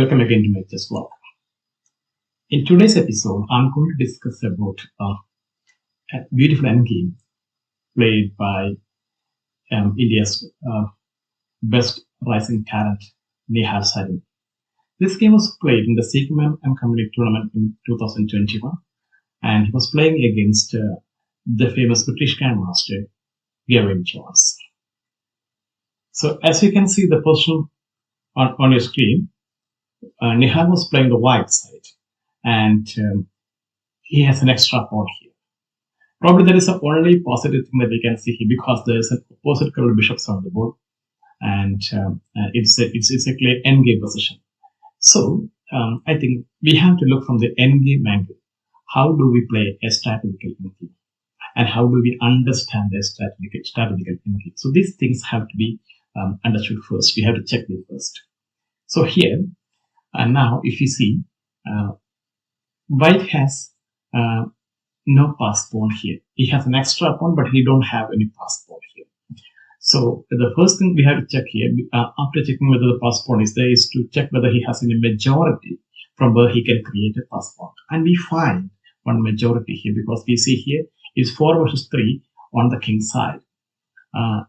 Welcome again to my chess vlog. In today's episode, I'm going to discuss about a beautiful endgame played by India's best rising talent, Nihal Sarin. This game was played in the Sigma and Community Tournament in 2021, and he was playing against the famous British Grandmaster, Gawain Jones. So as you can see the position on your screen, Nihal was playing the white side, and he has an extra pawn here. Probably that is the only positive thing that we can see here, because there is an opposite color bishops on the board, and it's a clear endgame position. So I think we have to look from the endgame angle. How do we play a strategical endgame, and how do we understand a strategical endgame? So these things have to be understood first. We have to check them first. So here. And now, if you see, white has no pass pawn here. He has an extra pawn, but he don't have any pass pawn here. So the first thing we have to check here, after checking whether the pass pawn is there, is to check whether he has any majority from where he can create a pass pawn. And we find one majority here, because we see here is 4 versus 3 on the king side,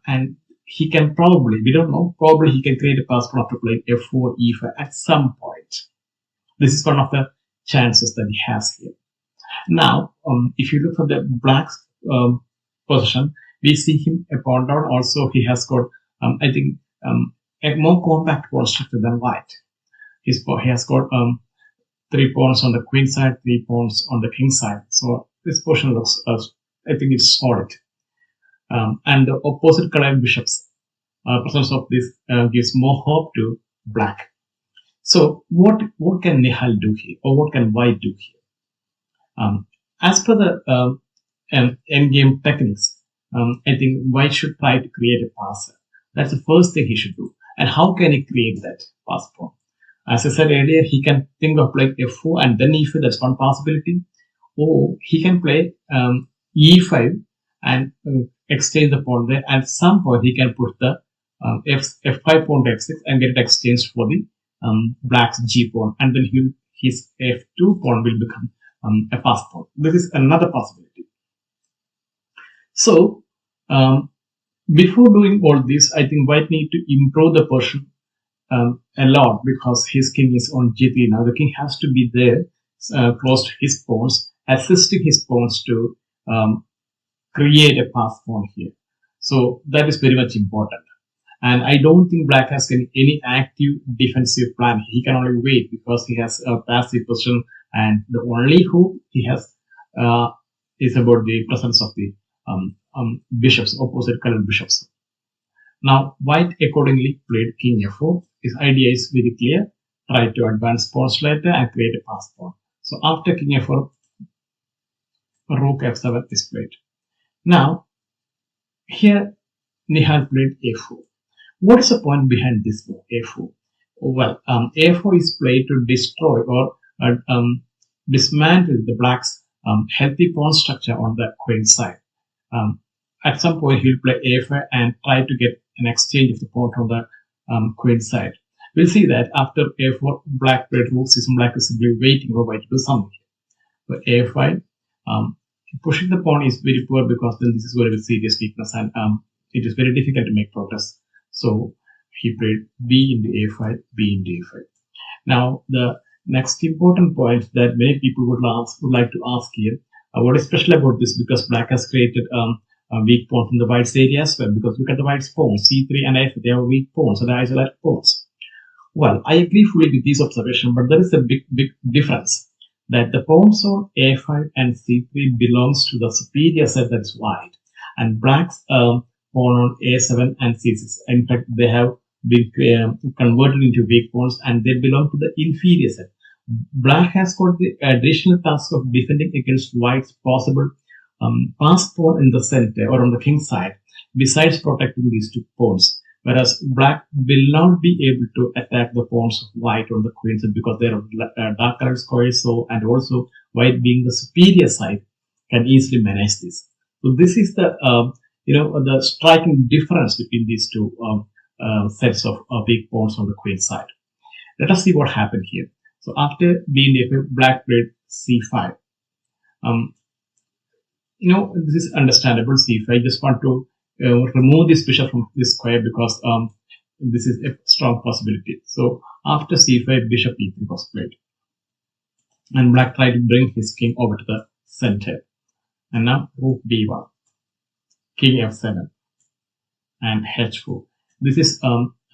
and he can probably, we don't know, probably he can create a pass pawn after playing f4, e5 at some point. This is one of the chances that he has here. Now, if you look at the black's position, we see him a pawn down. Also, he has got, I think, a more compact pawn structure than white. He has got 3 pawns on the queen side, 3 pawns on the king side. So this position looks, I think it's solid. And the opposite color bishops, presence of this gives more hope to black. So what can Nihal do here, or what can white do here? As per the endgame techniques, I think white should try to create a pass. That's the first thing he should do. And how can he create that pass pawn? As I said earlier, he can think of like f4 and then e5. That's one possibility. Or he can play e5 and exchange the pawn there. At some point, he can put the f5 pawn to f6 and get it exchanged for the black's g pawn, and then his f2 pawn will become a pass pawn. This is another possibility. So before doing all this, I think white need to improve the position a lot, because his king is on g3 now. The king has to be there close to his pawns, assisting his pawns to create a pass pawn here. So that is very much important. And I don't think black has any active defensive plan. He can only wait, because he has a passive position, and the only hope he has is about the presence of the bishops, opposite colored bishops. Now white accordingly played king f4. His idea is very clear: try to advance pawns later and create a pass pawn. So after king f4, rook f7 is played. Now here Nihal played a4. What is the point behind this move, a4? Well, a4 is played to destroy or dismantle the black's healthy pawn structure on the queen side. At some point, he'll play a5 and try to get an exchange of the pawn from the queen side. We'll see that after a4, black played rook c7, black is simply waiting for white to do something. So a5, pushing the pawn is very poor, because then this is going to be serious weakness, and it is very difficult to make progress. So he played b into a5, b into a5. Now the next important point that many people would like to ask here: what is special about this? Because black has created a weak pawn in the white's area as well. Because look at the white's pawns, c3 and f, they have weak pawns, so they are isolated pawns. Well, I agree fully with this observation, but there is a big difference, that the pawns on a5 and c3 belongs to the superior side, that's white, and black's pawn on a7 and c6. In fact, they have been converted into weak pawns, and they belong to the inferior side. Black has got the additional task of defending against white's possible pass pawn in the center or on the king side, besides protecting these 2 pawns. Whereas black will not be able to attack the pawns of white on the queen side, because they are dark colored squares. So, and also white being the superior side can easily manage this. So this is the the striking difference between these 2 sets of weak pawns on the queen side. Let us see what happened here. So after b5, black played c5. Um, this is understandable. c5. I just want to remove this bishop from this square because this is a strong possibility. So after c5, bishop e3 was played, and black tried to bring his king over to the center. And now rook b1, king f7, and h4. This is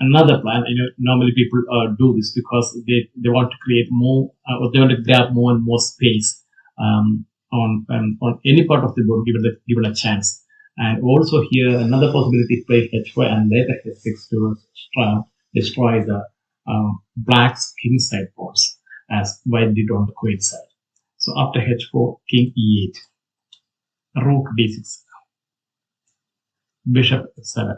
another plan. Normally people do this because they want to create more, or they want to grab more and more space on any part of the board, given a chance. And also here another possibility, play h4 and later h6 to destroy the black's king side pawns, as white did on the queen side. So after h4, king e8, rook d6, bishop f7.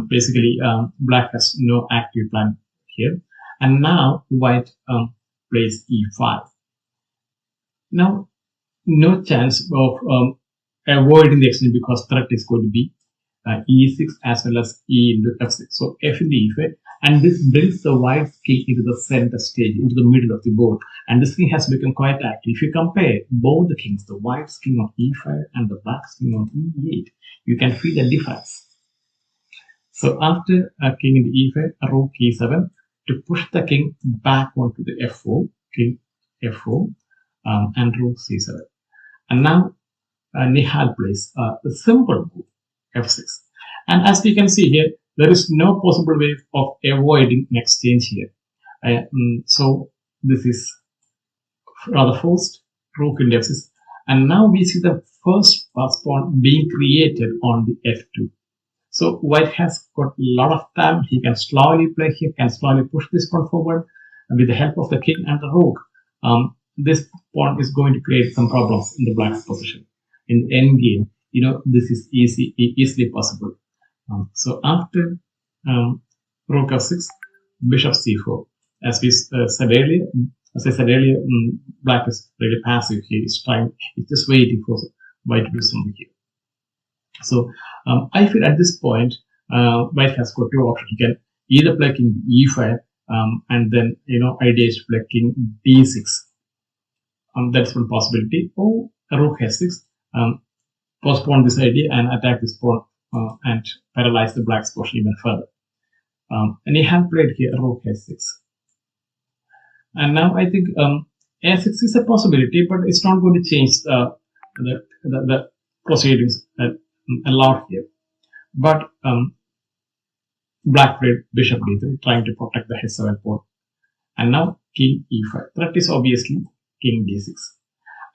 Basically, black has no active plan here. And now white plays e5. Now, no chance of avoiding the exchange because threat is going to be e6 as well as e into f6. So f into e5, and this brings the white king into the center stage, into the middle of the board. And this king has become quite active. If you compare both the kings, the white's king on e5 and the black's king on e8, you can feel the difference. So after king into e5, rook e7 to push the king back onto the f4, king f4, and rook c7. And now Nihal plays the simple move, f6. And as we can see here, there is no possible way of avoiding an exchange here. So this is rather forced, rook into f6. And now we see the first pawn being created on the f2. So white has got a lot of time. He can slowly play here, can slowly push this pawn forward with the help of the king and the rook. This pawn is going to create some problems in the black's position. In the end game, this is easily possible. So after rook f6, bishop c4. As I said earlier, black is really passive here. He's just waiting for white to do something here. So I feel at this point, white has got two options. He can either play king e5, and then idea is to play king d6. That's one possibility. Or rook h6, postpone this idea and attack this pawn and paralyze the black's position even further. And he have played here rook h6. And now I think a6 is a possibility, but it's not going to change the proceedings a lot here. But black played bishop d3, trying to protect the h7 pawn. And now king e5. Threat is obviously king d6.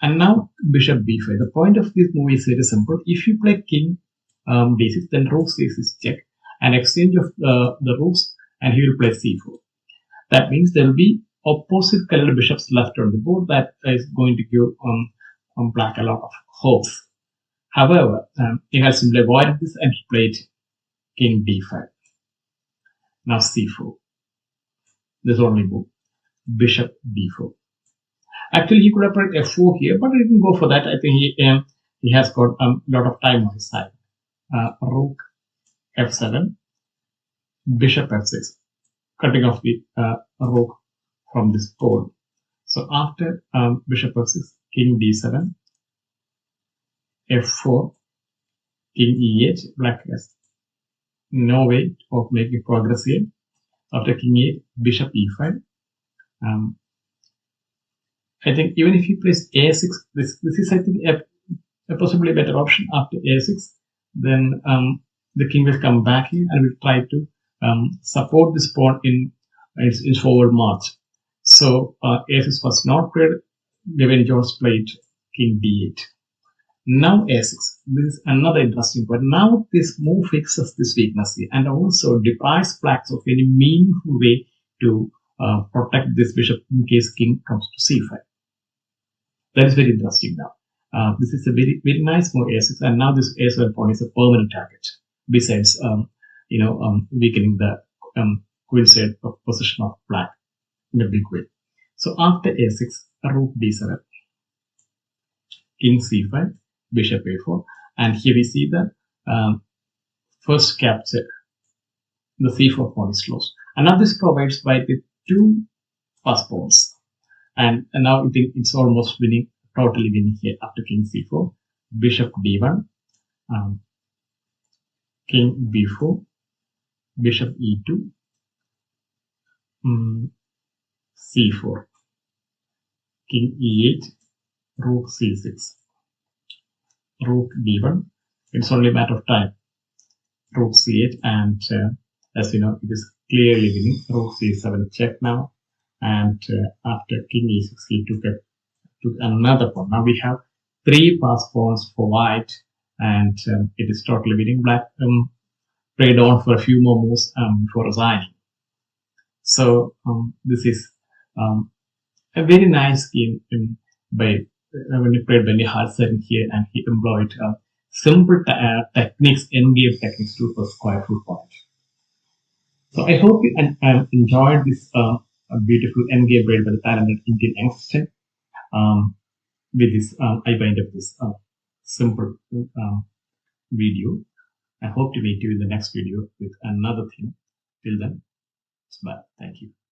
And now bishop b5. The point of this move is very simple. If you play king d6, then rook c6 is check, and exchange of the rooks, and he will play c4. That means there will be opposite colored bishops left on the board. That is going to give black a lot of hopes. However, he has simply avoided this and he played king d5. Now c4. This only move. Bishop d4. Actually, he could have played f4 here, but I didn't go for that. I think he has got a lot of time on his side. Rook f7, bishop f6, cutting off the rook from this pawn. So after bishop f6, king d7, f4, king e8, black has no way of making progress here. After king e8, bishop e5. I think even if he plays a6, this is I think a possibly better option. After a6, then the king will come back here and will try to support this pawn in its forward march. So a6 was not played. Gawain Jones played king d8. Now a6. This is another interesting point. Now this move fixes this weakness here and also deprives blacks of any meaningful way to protect this bishop in case king comes to c5. That is very interesting now. This is a very, very nice move a6, and now this a7 pawn is a permanent target. Besides, weakening the queen side of position of black in a big way. So after a6, rook d7, king c5, bishop a4, and here we see the first capture. The c4 pawn is closed, And now this provides white with two pass pawns. And now I think it's almost winning, totally winning here after king c4, bishop d1, um, king b4, bishop e2, c4, king e8, rook c6, rook d1. It's only a matter of time. Rook c8, and as you know, it is clearly winning. Rook c7 check now, and after king e6, he took another pawn. Now we have three pass pawns for white, and it is totally winning. Black played on for a few more moves before resigning. So this is um, a very nice game by when you played by Nihal Sarin here, and he employed simple techniques, endgame techniques to square root point. So I hope you enjoyed this beautiful endgame played by the talented Indian youngster. Um, with this, I wind up this simple video. I hope to meet you in the next video with another theme. Till then, bye. Thank you.